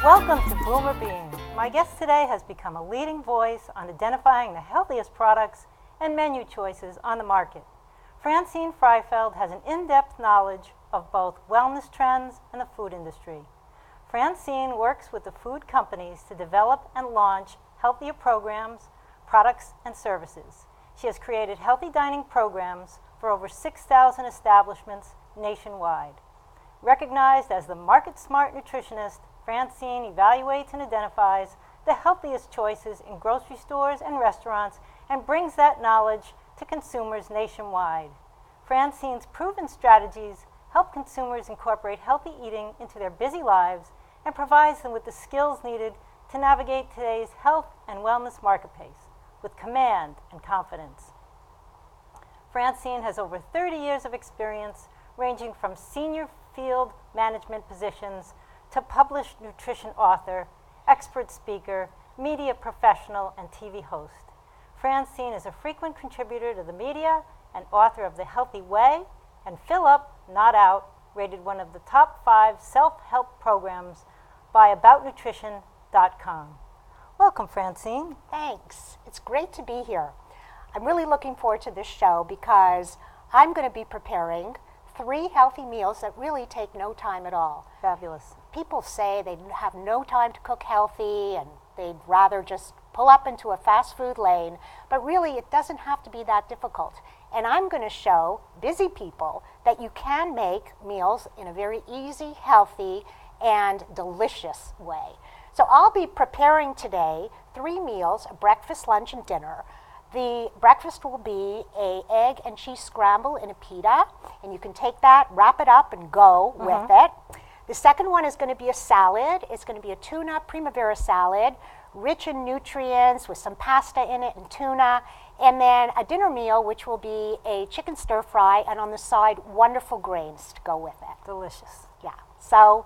Welcome to Boomer Bean. My guest today has become a leading voice on identifying the healthiest products and menu choices on the market. Franceen Friefeld has an in-depth knowledge of both wellness trends and the food industry. Franceen works with the food companies to develop and launch healthier programs, products, and services. She has created healthy dining programs for over 6,000 establishments nationwide. Recognized as the market-smart nutritionist, Franceen evaluates and identifies the healthiest choices in grocery stores and restaurants and brings that knowledge to consumers nationwide. Franceen's proven strategies help consumers incorporate healthy eating into their busy lives and provides them with the skills needed to navigate today's health and wellness marketplace with command and confidence. Franceen has over 30 years of experience ranging from senior field management positions to published nutrition author, expert speaker, media professional, and TV host. Franceen is a frequent contributor to the media and author of The Healthy Way and Fill Up, Not Out, rated one of the top 5 self-help programs by AboutNutrition.com. Welcome, Franceen. Thanks. It's great to be here. I'm really looking forward to this show because I'm going to be preparing 3 healthy meals that really take no time at all. Fabulous. People say they have no time to cook healthy and they'd rather just pull up into a fast food lane, but really it doesn't have to be that difficult. And I'm going to show busy people that you can make meals in a very easy, healthy, and delicious way. So I'll be preparing today 3 meals, a breakfast, lunch, and dinner. The breakfast will be an egg and cheese scramble in a pita, and you can take that, wrap it up, and go with it. The second one is going to be a salad. It's going to be a tuna primavera salad, rich in nutrients with some pasta in it and tuna. And then a dinner meal, which will be a chicken stir fry, and on the side, wonderful grains to go with it. Delicious. Yeah, so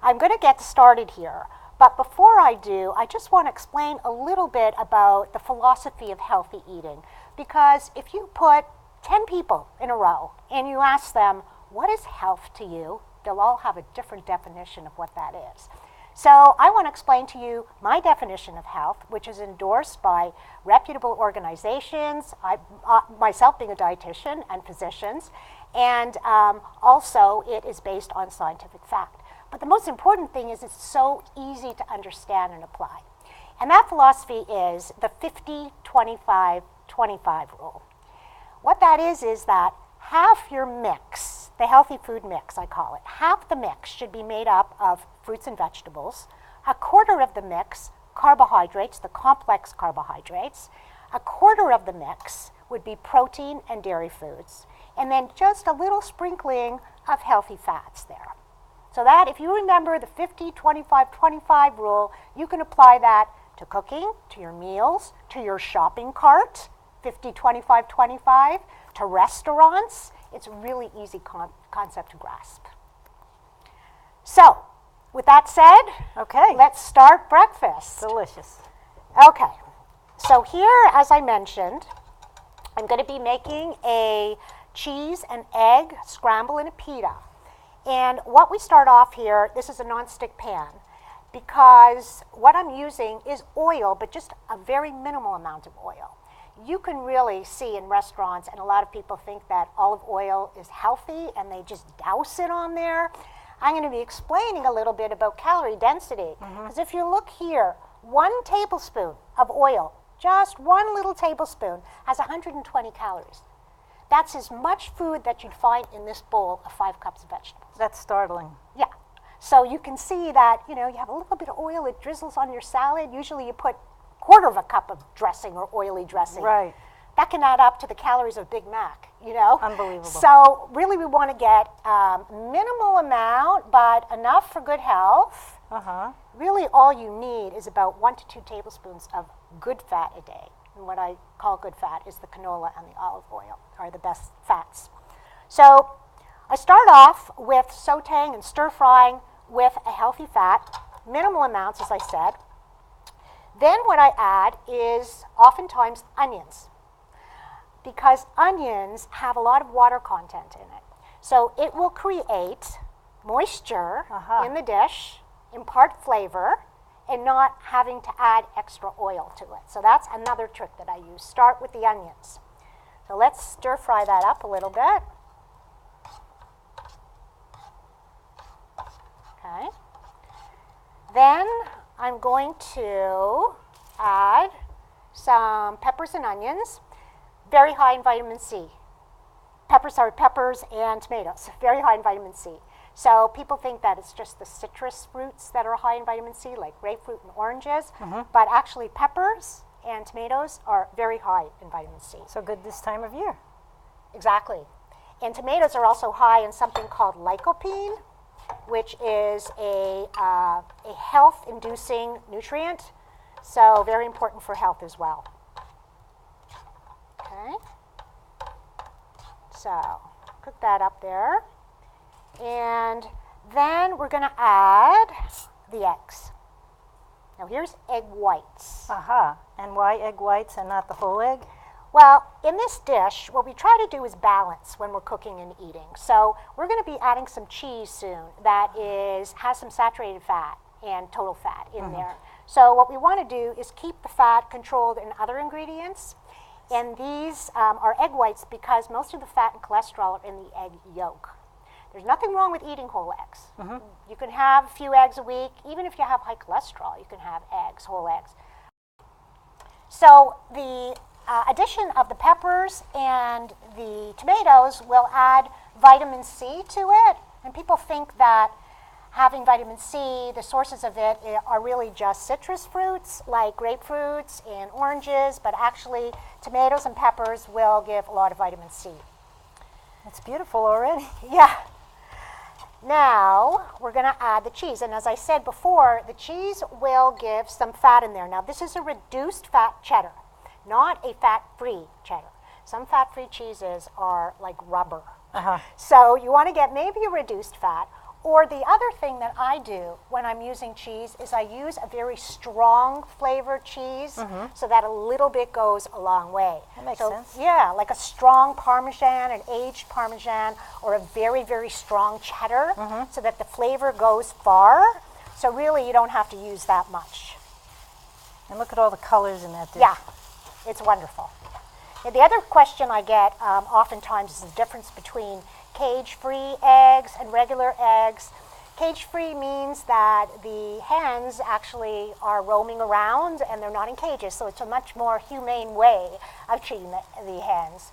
I'm going to get started here. But before I do, I just want to explain a little bit about the philosophy of healthy eating. Because if you put 10 people in a row and you ask them, what is health to you? They'll all have a different definition of what that is. So I want to explain to you my definition of health, which is endorsed by reputable organizations, myself being a dietitian, and physicians, and also it is based on scientific fact. But the most important thing is it's so easy to understand and apply. And that philosophy is the 50-25-25 rule. What that is that half your mix, the healthy food mix I call it, half the mix should be made up of fruits and vegetables, a quarter of the mix carbohydrates, the complex carbohydrates, a quarter of the mix would be protein and dairy foods, and then just a little sprinkling of healthy fats there. So that, if you remember the 50-25-25 rule, you can apply that to cooking, to your meals, to your shopping cart, 50-25-25, to restaurants. It's a really easy concept to grasp. So, with that said, Okay. let's start breakfast. Delicious. Okay, so here, as I mentioned, I'm going to be making a cheese and egg scramble in a pita. And what we start off here, this is a non-stick pan, because what I'm using is oil, but just a very minimal amount of oil. You can really see in restaurants, and a lot of people think that olive oil is healthy and they just douse it on there. I'm going to be explaining a little bit about calorie density, because if you look here, 1 tablespoon of oil, just 1 little tablespoon, has 120 calories. That's as much food that you'd find in this bowl of 5 cups of vegetables. That's startling. Yeah. So you can see that, you have a little bit of oil, it drizzles on your salad. Usually you put 1/4 of a cup of dressing or oily dressing. Right. That can add up to the calories of Big Mac, Unbelievable. So really we want to get minimal amount, but enough for good health. Really all you need is about 1 to 2 tablespoons of good fat a day. And what I call good fat is the canola and the olive oil are the best fats. So I start off with sauteing and stir frying with a healthy fat, minimal amounts as I said. Then what I add is oftentimes onions, because onions have a lot of water content in it. So it will create moisture in the dish, impart flavor and not having to add extra oil to it. So that's another trick that I use. Start with the onions. So let's stir fry that up a little bit. Okay. Then I'm going to add some peppers and onions, very high in vitamin C. Peppers and tomatoes, very high in vitamin C. So people think that it's just the citrus fruits that are high in vitamin C, like grapefruit and oranges, but actually peppers and tomatoes are very high in vitamin C. So good this time of year. Exactly. And tomatoes are also high in something called lycopene, which is a health-inducing nutrient, so very important for health as well. Okay. So cook that up there. And then we're going to add the eggs. Now here's egg whites. Aha. And why egg whites and not the whole egg? Well, in this dish, what we try to do is balance when we're cooking and eating. So we're going to be adding some cheese soon that has some saturated fat and total fat in there. So what we want to do is keep the fat controlled in other ingredients. And these are egg whites because most of the fat and cholesterol are in the egg yolk. There's nothing wrong with eating whole eggs. You can have a few eggs a week. Even if you have high cholesterol, you can have eggs, whole eggs. So the addition of the peppers and the tomatoes will add vitamin C to it. And people think that having vitamin C, the sources of it are really just citrus fruits like grapefruits and oranges, but actually tomatoes and peppers will give a lot of vitamin C. It's beautiful already. Yeah. Now we're going to add the cheese. And as I said before, the cheese will give some fat in there. Now this is a reduced fat cheddar, not a fat-free cheddar. Some fat-free cheeses are like rubber. So you want to get maybe a reduced fat. Or the other thing that I do when I'm using cheese is I use a very strong flavored cheese so that a little bit goes a long way. That makes sense. Yeah, like a strong Parmesan, an aged Parmesan, or a very, very strong cheddar so that the flavor goes far. So really you don't have to use that much. And look at all the colors in that dish. Yeah, it's wonderful. Now, the other question I get oftentimes is the difference between cage-free eggs and regular eggs. Cage-free means that the hens actually are roaming around and they're not in cages, so it's a much more humane way of treating the hens.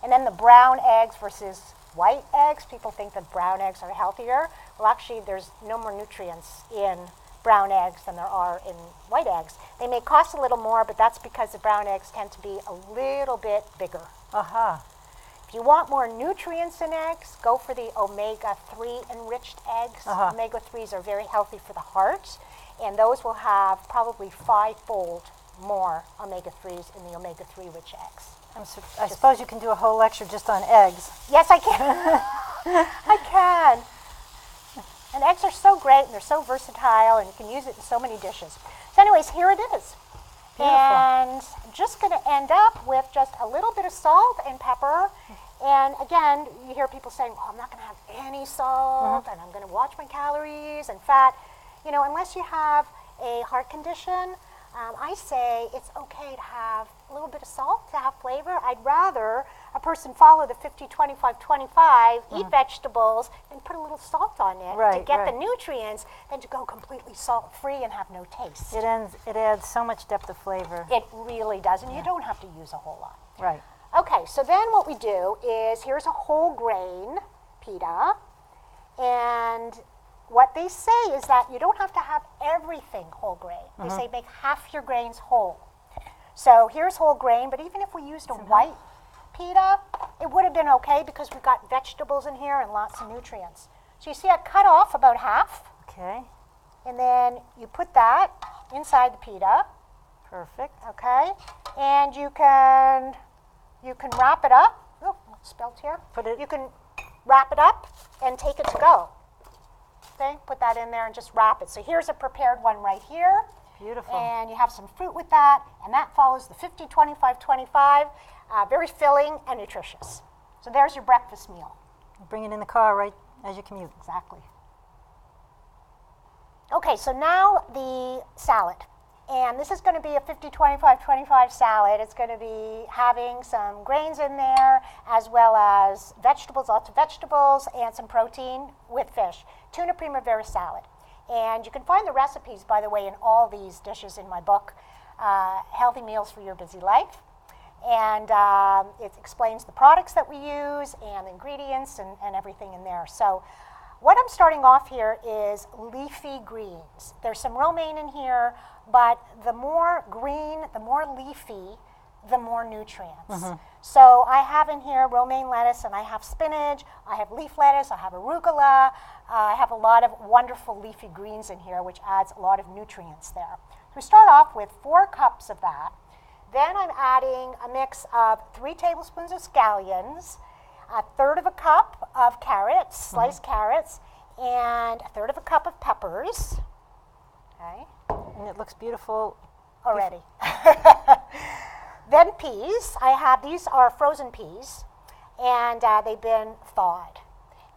And then the brown eggs versus white eggs, people think that brown eggs are healthier. Well, actually, there's no more nutrients in brown eggs than there are in white eggs. They may cost a little more, but that's because the brown eggs tend to be a little bit bigger. If you want more nutrients in eggs, go for the omega-3 enriched eggs. Omega-3s are very healthy for the heart, and those will have probably 5-fold more omega-3s in the omega-3 rich eggs. I suppose you can do a whole lecture just on eggs. Yes, I can. I can. And eggs are so great, and they're so versatile, and you can use it in so many dishes. So anyways, here it is. Beautiful. And I'm just going to end up with just a little bit of salt and pepper. And again, you hear people saying, well, I'm not going to have any salt, and I'm going to watch my calories and fat. You know, unless you have a heart condition, I say it's okay to have a little bit of salt to have flavor. I'd rather a person follow the 50-25-25, eat vegetables, and put a little salt on it to get the nutrients than to go completely salt-free and have no taste. It adds so much depth of flavor. It really does, and you don't have to use a whole lot. Right. Okay, so then what we do is here's a whole grain pita, and what they say is that you don't have to have everything whole grain. They say make half your grains whole. So here's whole grain, but even if we used a white pita, it would have been okay because we've got vegetables in here and lots of nutrients. So you see I cut off about half. Okay. And then you put that inside the pita. Perfect. Okay. And you can wrap it up. Oh, spelt here. You can wrap it up and take it to go. Okay, put that in there and just wrap it. So here's a prepared one right here. Beautiful. And you have some fruit with that, and that follows the 50-25-25, very filling and nutritious. So there's your breakfast meal. Bring it in the car right as you commute. Exactly. Okay, so now the salad. And this is going to be a 50-25-25 salad. It's going to be having some grains in there, as well as vegetables, lots of vegetables, and some protein with fish. Tuna primavera salad. And you can find the recipes, by the way, in all these dishes in my book, Healthy Meals for Your Busy Life. And it explains the products that we use and the ingredients and everything in there. So what I'm starting off here is leafy greens. There's some romaine in here, but the more green, the more leafy, the more nutrients. So I have in here romaine lettuce, and I have spinach, I have leaf lettuce, I have arugula, I have a lot of wonderful leafy greens in here, which adds a lot of nutrients there. So we start off with 4 cups of that. Then I'm adding a mix of 3 tablespoons of scallions, a third of a cup of carrots, sliced carrots, and a third of a cup of peppers. Okay. And it looks beautiful Already. Then peas. These are frozen peas, and they've been thawed.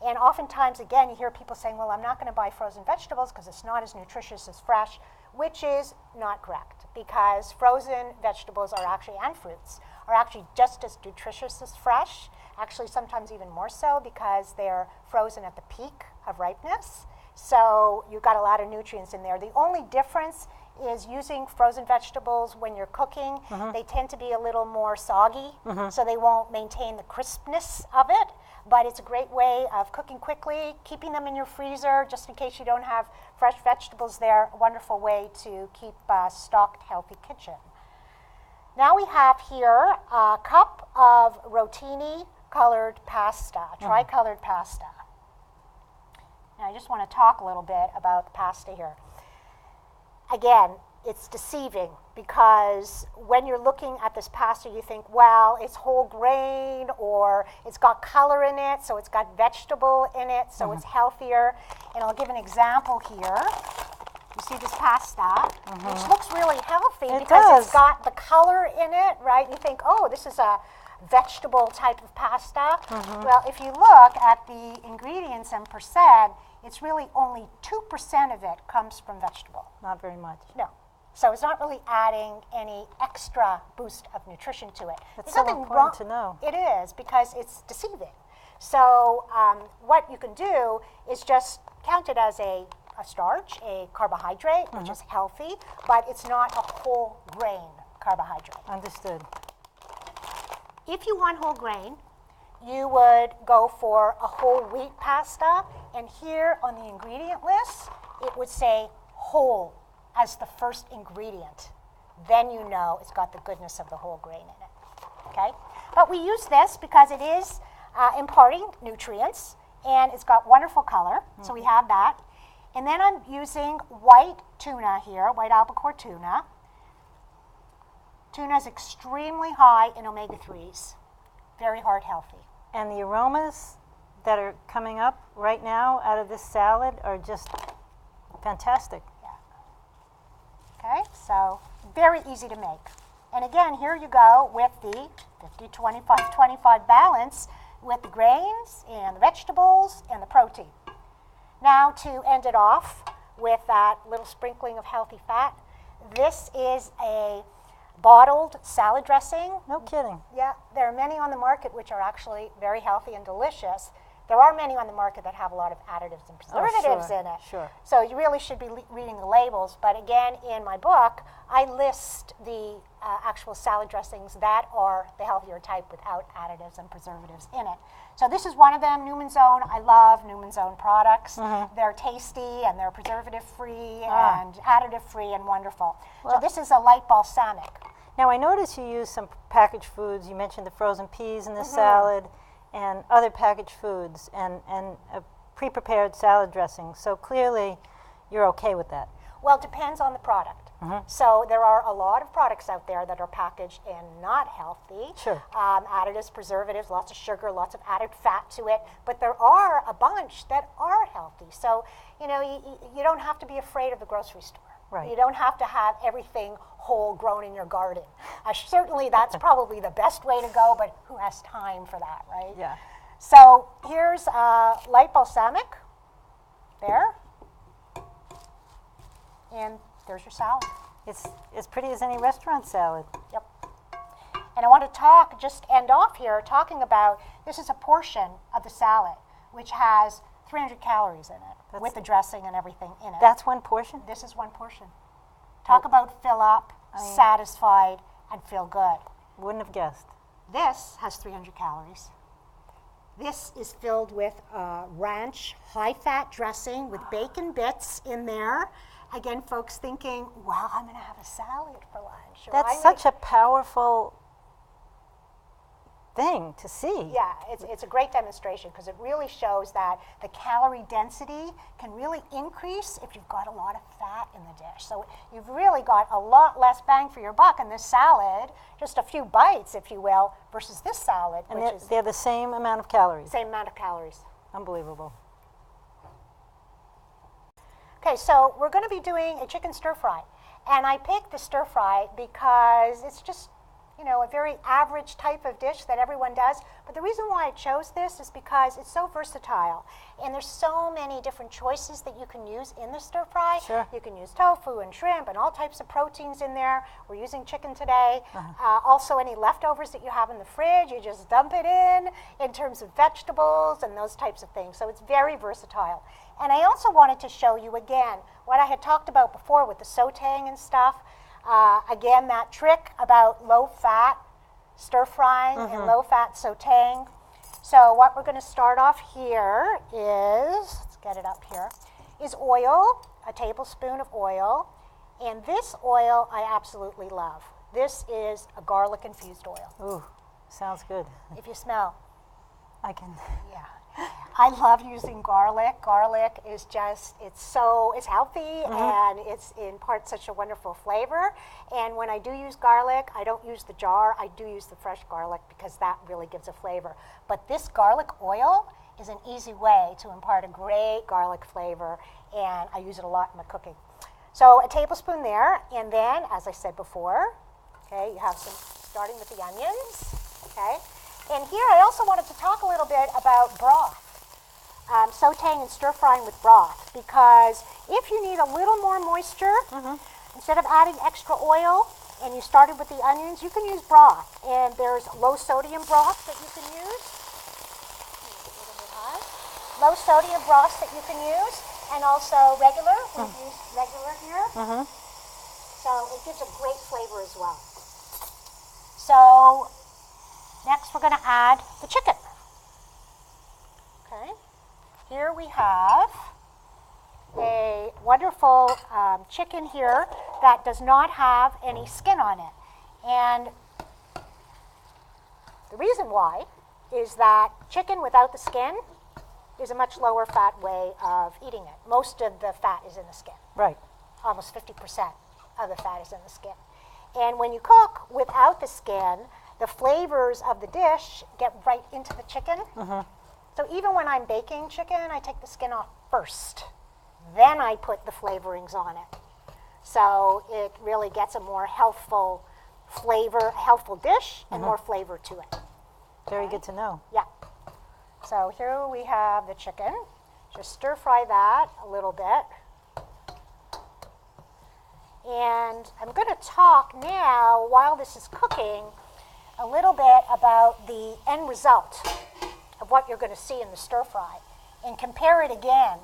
And oftentimes, again, you hear people saying, well, I'm not going to buy frozen vegetables because it's not as nutritious as fresh, which is not correct, because frozen vegetables are actually, and fruits, are actually just as nutritious as fresh, actually sometimes even more so because they're frozen at the peak of ripeness. So you've got a lot of nutrients in there. The only difference is using frozen vegetables when you're cooking. They tend to be a little more soggy, so they won't maintain the crispness of it. But it's a great way of cooking quickly, keeping them in your freezer just in case you don't have fresh vegetables there. A wonderful way to keep a stocked, healthy kitchen. Now we have here a cup of rotini colored pasta, tri-colored pasta. Now I just want to talk a little bit about the pasta here. Again, it's deceiving because when you're looking at this pasta, you think, well, it's whole grain or it's got color in it, so it's got vegetable in it, so it's healthier. And I'll give an example here. You see this pasta, which looks really healthy because it's got the color in it, right? You think, oh, this is a vegetable type of pasta. Well, if you look at the ingredients and percent, it's really only 2% of it comes from vegetable. Not very much. No. So it's not really adding any extra boost of nutrition to it. That's so important to know. It is, because it's deceiving. So what you can do is just count it as a starch, a carbohydrate, which is healthy, but it's not a whole grain carbohydrate. Understood. If you want whole grain, you would go for a whole wheat pasta, and here on the ingredient list, it would say whole as the first ingredient. Then you know it's got the goodness of the whole grain in it, okay? But we use this because it is imparting nutrients, and it's got wonderful color, so we have that. And then I'm using white tuna here, white albacore tuna. Tuna is extremely high in omega-3s, very heart healthy. And the aromas that are coming up right now out of this salad are just fantastic. Okay, so very easy to make. And again, here you go with the 50-25-25 balance with the grains and the vegetables and the protein. Now to end it off with that little sprinkling of healthy fat, this is a bottled salad dressing. No kidding. Yeah, there are many on the market which are actually very healthy and delicious. There are many on the market that have a lot of additives and preservatives in it. Sure. So you really should be reading the labels. But again, in my book, I list the actual salad dressings that are the healthier type without additives and preservatives in it. So this is one of them, Newman's Own. I love Newman's Own products. They're tasty and they're preservative-free and additive-free and wonderful. So this is a light balsamic. Now I notice you use some packaged foods. You mentioned the frozen peas in the salad and other packaged foods and a pre-prepared salad dressing. So clearly you're okay with that. Well, it depends on the product. So there are a lot of products out there that are packaged and not healthy. Sure. Additives, preservatives, lots of sugar, lots of added fat to it. But there are a bunch that are healthy. So, you know, you don't have to be afraid of the grocery store. Right. You don't have to have everything whole grown in your garden. Certainly that's probably the best way to go, but who has time for that, right? Yeah. So here's light balsamic there. And there's your salad. It's as pretty as any restaurant salad. Yep. And I want to just end off here talking about, this is a portion of the salad, which has 300 calories in it, with the dressing and everything in it. That's one portion? This is one portion. Talk about fill up, satisfied, and feel good. Wouldn't have guessed. This has 300 calories. This is filled with ranch high-fat dressing with bacon bits in there. Again, folks thinking, wow, I'm going to have a salad for lunch. That's such a powerful thing to see. Yeah, it's a great demonstration because it really shows that the calorie density can really increase if you've got a lot of fat in the dish. So you've really got a lot less bang for your buck in this salad, just a few bites, if you will, versus this salad, And which is they're the same amount of calories. same amount of calories. Unbelievable. Okay, so we're going to be doing a chicken stir fry. And I picked the stir fry because it's just, you know, a very average type of dish that everyone does. But the reason why I chose this is because it's so versatile. And there's so many different choices that you can use in the stir fry. Sure. You can use tofu and shrimp and all types of proteins in there. We're using chicken today. Also, any leftovers that you have in the fridge, you just dump it in terms of vegetables and those types of things. So it's very versatile. And I also wanted to show you again what I had talked about before with the sauteing and stuff. Again, that trick about low-fat stir-frying and low-fat sauteing. So what we're going to start off here is, let's get it up here, is oil, a tablespoon of oil. And this oil I absolutely love. This is a garlic-infused oil. Ooh, sounds good. If you smell. I can. Yeah. I love using garlic. Garlic is just, it's healthy and it's in part such a wonderful flavor. And when I do use garlic, I don't use the jar, I do use the fresh garlic because that really gives a flavor. But this garlic oil is an easy way to impart a great garlic flavor, and I use it a lot in my cooking. So a tablespoon there, and then, as I said before, okay, you have some, starting with the onions, okay? And here I also wanted to talk a little bit about broth, sauteing and stir-frying with broth, because if you need a little more moisture, instead of adding extra oil, and you started with the onions, you can use broth. And there's low-sodium broth that you can use. Low-sodium broths that you can use, and also regular. We've used regular here. So it gives a great flavor as well. So next, we're going to add the chicken. Okay. Here we have a wonderful chicken here that does not have any skin on it. And the reason why is that chicken without the skin is a much lower fat way of eating it. Most of the fat is in the skin. Right. Almost 50% of the fat is in the skin. And when you cook without the skin, the flavors of the dish get right into the chicken. So even when I'm baking chicken, I take the skin off first. Then I put the flavorings on it. So it really gets a more healthful flavor, healthful dish, and more flavor to it. Very good to know. Yeah. So here we have the chicken. Just stir fry that a little bit. And I'm going to talk now, while this is cooking, a little bit about the end result of what you're going to see in the stir fry, and compare it again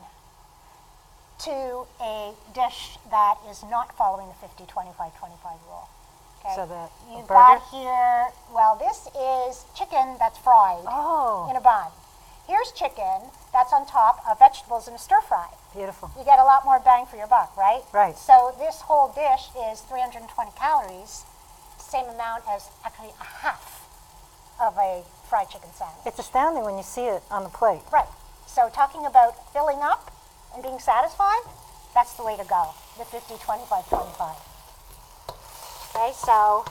to a dish that is not following the 50-25-25 rule. Okay. So that You've got here, well, this is chicken that's fried in a bun. Here's chicken that's on top of vegetables in a stir fry. Beautiful. You get a lot more bang for your buck, right? Right. So this whole dish is 320 calories, same amount as actually a half of a fried chicken sandwich. It's astounding when you see it on the plate. Right. So talking about filling up and being satisfied, that's the way to go, the 50-25-25. Okay, so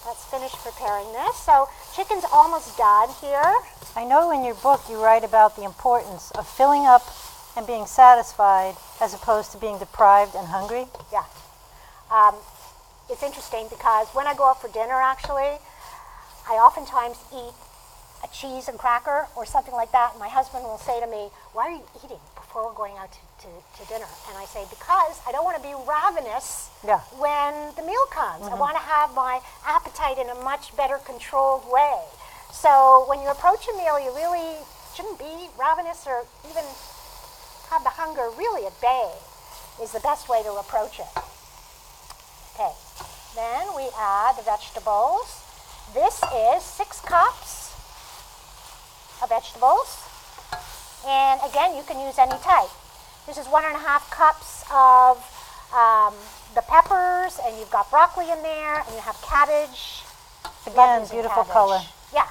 let's finish preparing this. So chicken's almost done here. I know in your book you write about the importance of filling up and being satisfied as opposed to being deprived and hungry. Yeah. It's interesting because when I go out for dinner, actually, I oftentimes eat a cheese and cracker or something like that, and my husband will say to me, "Why are you eating before before we're going out to dinner. And I say, because I don't want to be ravenous Yeah. when the meal comes. I want to have my appetite in a much better controlled way. So when you approach a meal, you really shouldn't be ravenous or even have the hunger really at bay is the best way to approach it. Okay, then we add the vegetables. This is 6 cups of vegetables. And again, you can use any type. This is 1.5 cups of the peppers, and you've got broccoli in there, and you have cabbage. Again, beautiful color. Yeah.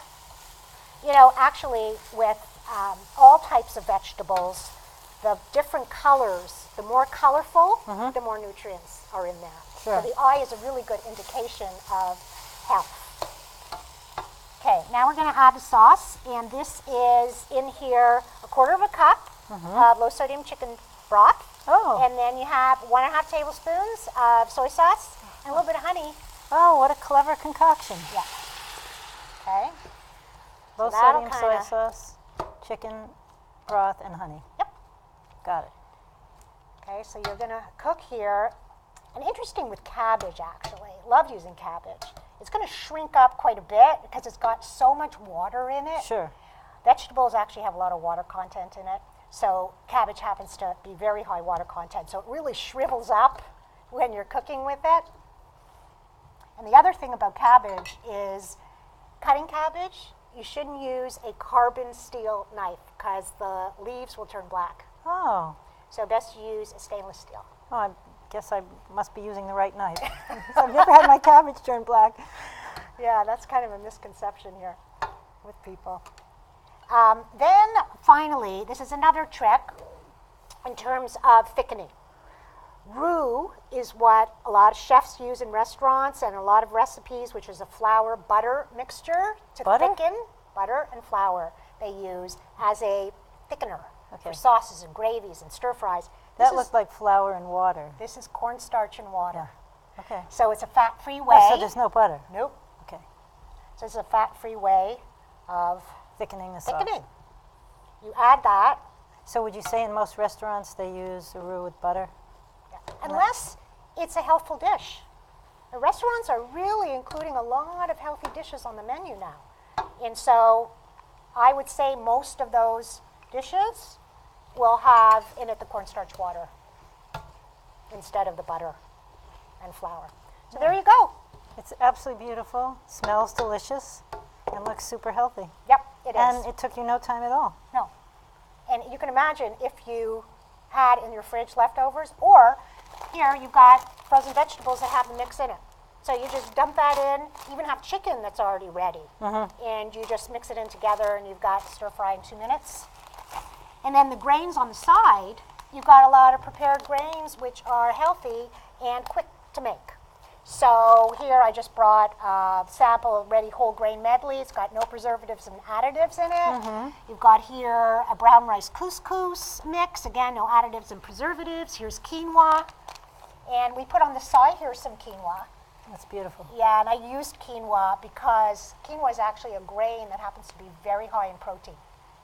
You know, actually, with all types of vegetables, the different colors, the more colorful, the more nutrients are in there. Sure. So the eye is a really good indication of health. Okay, now we're going to add the sauce, and this is in here 1/4 cup of low sodium chicken broth. Oh. And then you have 1.5 tablespoons of soy sauce and a little bit of honey. Oh, what a clever concoction. Yeah. Okay. Low So that'll sodium soy kinda- sauce, chicken broth, and honey. Yep. Got it. Okay, so you're going to cook here. And interesting with cabbage, actually. Love using cabbage. It's going to shrink up quite a bit because it's got so much water in it. Sure. Vegetables actually have a lot of water content in it. So cabbage happens to be very high water content. So it really shrivels up when you're cooking with it. And the other thing about cabbage is cutting cabbage, you shouldn't use a carbon steel knife because the leaves will turn black. Oh. So best to use a stainless steel. Oh, I guess I must be using the right knife. I've never had my cabbage turn black. Yeah, that's kind of a misconception here with people. Then finally, this is another trick in terms of thickening. Roux is what a lot of chefs use in restaurants and a lot of recipes, which is a flour butter mixture to Butter? thicken. Butter and flour they use as a thickener for Okay. sauces and gravies and stir fries. That looked like flour and water. This is cornstarch and water. Yeah. Okay. So it's a fat-free way. Oh, so there's no butter. Nope. Okay. So it's a fat-free way of Thickening the sauce. thickening. You add that, So would you say in most restaurants they use a roux with butter? unless it's a healthful dish. The restaurants are really including a lot of healthy dishes on the menu now. And so I would say most of those dishes will have in it the cornstarch water instead of the butter and flour. So there you go. It's absolutely beautiful, smells delicious, and looks super healthy. Yep, it is. And it took you no time at all. No. And you can imagine if you had in your fridge leftovers, or here you've got frozen vegetables that have the mix in it. So you just dump that in, even have chicken that's already ready. And you just mix it in together and you've got stir fry in 2 minutes. And then the grains on the side, you've got a lot of prepared grains which are healthy and quick to make. So here I just brought a sample ready whole grain medley. It's got no preservatives and additives in it. You've got here a brown rice couscous mix. Again, no additives and preservatives. Here's quinoa. And we put on the side here some quinoa. That's beautiful. Yeah, and I used quinoa because quinoa is actually a grain that happens to be very high in protein.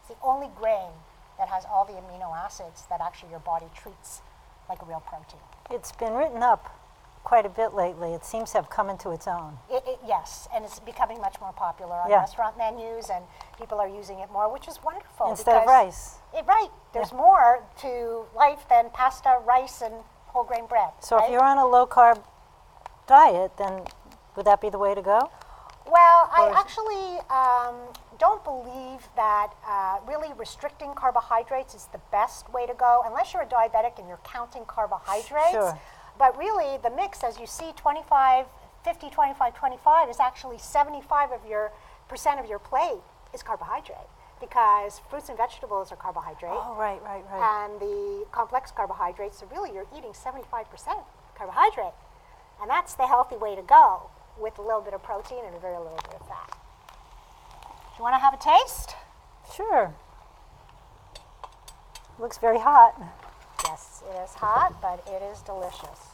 It's the only grain that has all the amino acids that actually your body treats like a real protein. It's been written up quite a bit lately. It seems to have come into its own. Yes, and it's becoming much more popular on Yeah. restaurant menus, and people are using it more, which is wonderful. Instead of because rice. Right. There's more to life than pasta, rice, and whole grain bread. So right? if you're on a low carb diet, then would that be the way to go? Well, I Or is it- actually don't believe that really restricting carbohydrates is the best way to go, unless you're a diabetic and you're counting carbohydrates. Sure. But really, the mix, as you see, 25, 50, 25, 25 is actually 75% of your plate is carbohydrate, because fruits and vegetables are carbohydrate. Oh, right. And the complex carbohydrates, so really you're eating 75% carbohydrate. And that's the healthy way to go, with a little bit of protein and a very little bit of fat. Do you want to have a taste? Sure. Looks very hot. Yes, it is hot, but it is delicious.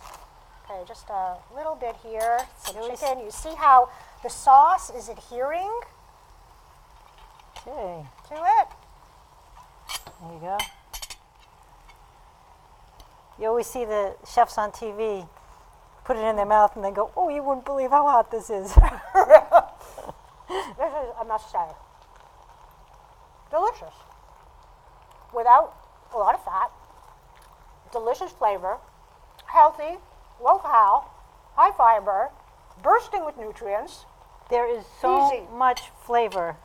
Okay, just a little bit here, some chicken. You see how the sauce is adhering Okay, to it? there you go. You always see the chefs on TV put it in their mouth and then go, oh, you wouldn't believe how hot this is. This is, I must say, delicious. Without a lot of fat, delicious flavor, healthy, low cal, high fiber, bursting with nutrients. There is so Easy. much flavor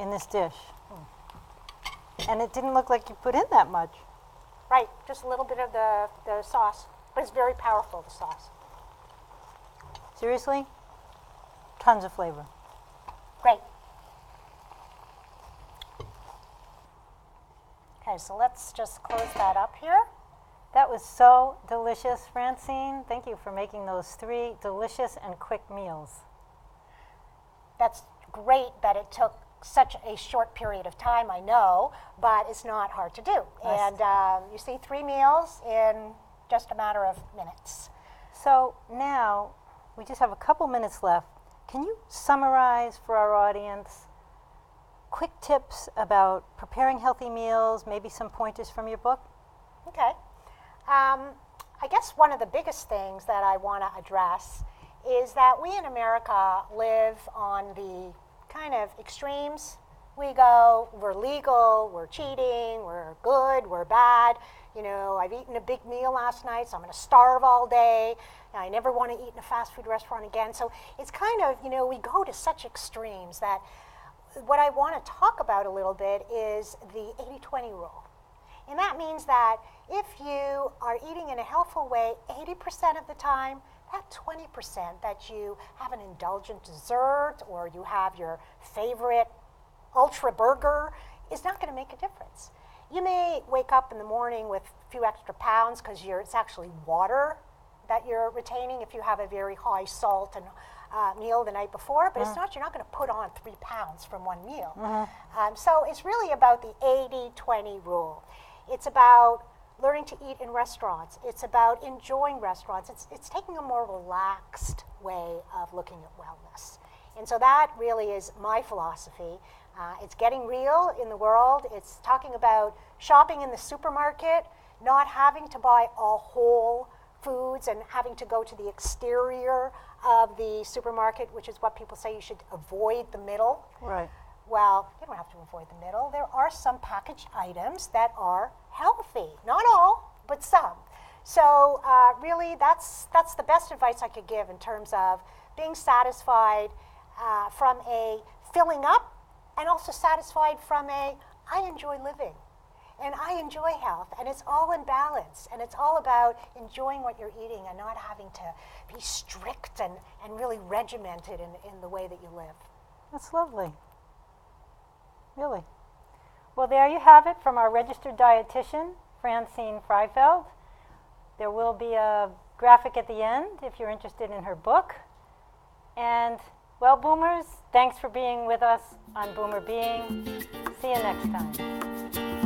in this dish. And it didn't look like you put in that much. Right, just a little bit of the sauce, but it's very powerful, the sauce. Seriously? Tons of flavor. Great. Okay, so let's just close that up here. That was so delicious, Francine. Thank you for making those 3 delicious and quick meals. That's great that it took such a short period of time, I know, but it's not hard to do. Nice. And you see 3 meals in just a matter of minutes. So now, we just have a couple minutes left. Can you summarize for our audience quick tips about preparing healthy meals, maybe some pointers from your book? Okay. I guess one of the biggest things that I want to address is that we in America live on the kind of extremes. We go, we're legal, we're cheating, we're good, we're bad. You know, I've eaten a big meal last night, so I'm going to starve all day. I never want to eat in a fast food restaurant again. So it's kind of, you know, we go to such extremes that what I want to talk about a little bit is the 80-20 rule. And that means that if you are eating in a healthful way 80% of the time, that 20% that you have an indulgent dessert or you have your favorite ultra burger is not going to make a difference. You may wake up in the morning with a few extra pounds because it's actually water that you're retaining if you have a very high salt and meal the night before, but it's not, you're not going to put on 3 pounds from one meal. So it's really about the 80-20 rule. It's about learning to eat in restaurants. It's about enjoying restaurants. It's taking a more relaxed way of looking at wellness. And so that really is my philosophy. It's getting real in the world. It's talking about shopping in the supermarket, not having to buy all whole foods and having to go to the exterior of the supermarket, which is what people say you should avoid the middle. Right. Well, you don't have to avoid the middle. There are some packaged items that are healthy. Not all, but some. So really, that's the best advice I could give in terms of being satisfied from a filling up and also satisfied from a I enjoy living and I enjoy health, and it's all in balance, and it's all about enjoying what you're eating and not having to be strict and really regimented in the way that you live. That's lovely. Really. Well, there you have it from our registered dietitian, Franceen Friefeld. There will be a graphic at the end if you're interested in her book. And, well, Boomers, thanks for being with us on Boomer Being. See you next time.